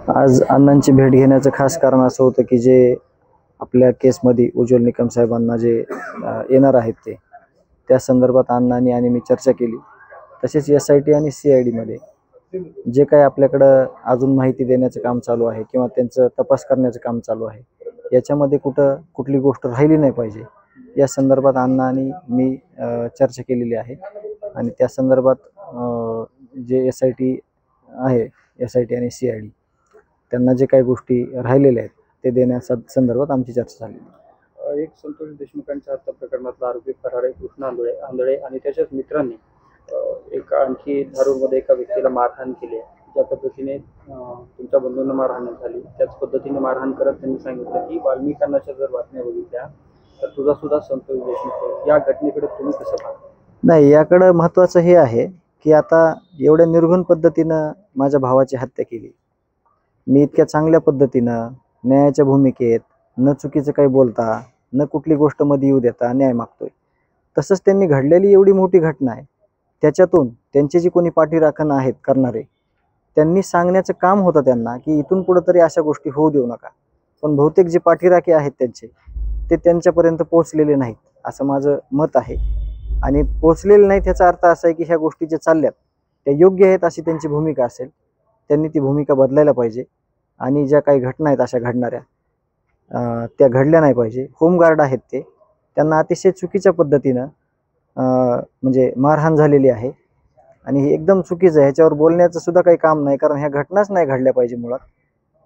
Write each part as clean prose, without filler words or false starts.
आज अण्णांची भेट घेण्याचं खास कारण असं होतं की जे आपल्या केसमध्ये उज्ज्वल निकम साहेबांना जे येणार आहेत त्या संदर्भात अण्णांनी आणि मी चर्चा केली. तसेच SIT आणि CIDमध्ये जे काही आपल्याकडं अजून माहिती देण्याचं काम चालू आहे किंवा त्यांचं तपास करण्याचं काम चालू आहे, याच्यामध्ये कुठली गोष्ट राहिली नाही पाहिजे या संदर्भात अण्णा आणि मी चर्चा केलेली आहे. आणि त्या संदर्भात जे SIT आणि CID त्यांना जे काही गोष्टी राहिलेल्या आहेत ते देण्याच्या संदर्भात आमची चर्चा झाली. एक संतोष देशमुखांच्या हत्या प्रकरणातला आरोपी फरार आहे कृष्णा आंधळे आणि त्याच्याच मित्रांनी एक आणखी धारूरमध्ये एका व्यक्तीला मारहाण केली आहे. ज्या पद्धतीने तुमच्या बंधूंना मारहाण झाली त्याच पद्धतीने मारहाण करत त्यांनी सांगितलं की वाल्मिकांच्या जर बातम्या बघितल्या तर तुझा सुद्धा संतोष देशमुख. या घटनेकडे तुम्ही कसं पाहता? नाही, याकडं महत्त्वाचं हे आहे की आता एवढ्या निर्घुण पद्धतीनं माझ्या भावाची हत्या केली. मी इतक्या चांगल्या पद्धतीनं न्यायाच्या भूमिकेत न चुकीचं काही बोलता न कुठली गोष्ट मध्ये येऊ देता न्याय मागतोय. तसंच त्यांनी घडलेली एवढी मोठी घटना आहे, त्याच्यातून त्यांचे जी कोणी पाठीराखण आहेत करणारे त्यांनी सांगण्याचं काम होतं त्यांना की इथून पुढे तरी अशा गोष्टी होऊ देऊ नका. पण बहुतेक जे पाठीराखे आहेत ते त्यांच्यापर्यंत पोहोचलेले नाहीत असं माझं मत आहे. आणि पोहोचलेले नाहीत याचा अर्थ असा आहे की ह्या गोष्टी ज्या चालल्यात त्या योग्य आहेत अशी त्यांची भूमिका असेल. त्यांनी ती भूमिका बदलायला पाहिजे आणि ज्या काही घटना आहेत अशा घडणाऱ्या त्या घडल्या नाही पाहिजे. होमगार्ड आहेत त्यांना अतिशय चुकीच्या पद्धतीनं म्हणजे मारहाण झालेली आहे आणि हे एकदम चुकीचं आहे. ह्याच्यावर बोलण्याचं सुद्धा काही काम नाही, कारण ह्या घटनाच नाही घडल्या पाहिजे मुळात.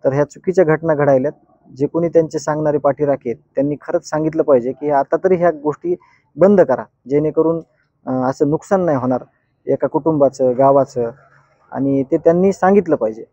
तर ह्या चुकीच्या घटना घडायल्यात. जे कोणी त्यांचे सांगणारे पाठीराखे आहेत त्यांनी खरंच सांगितलं पाहिजे की आता तरी ह्या गोष्टी बंद करा, जेणेकरून असं नुकसान नाही होणार एका कुटुंबाचं, गावाचं. आणि ते त्यांनी सांगितलं पाहिजे.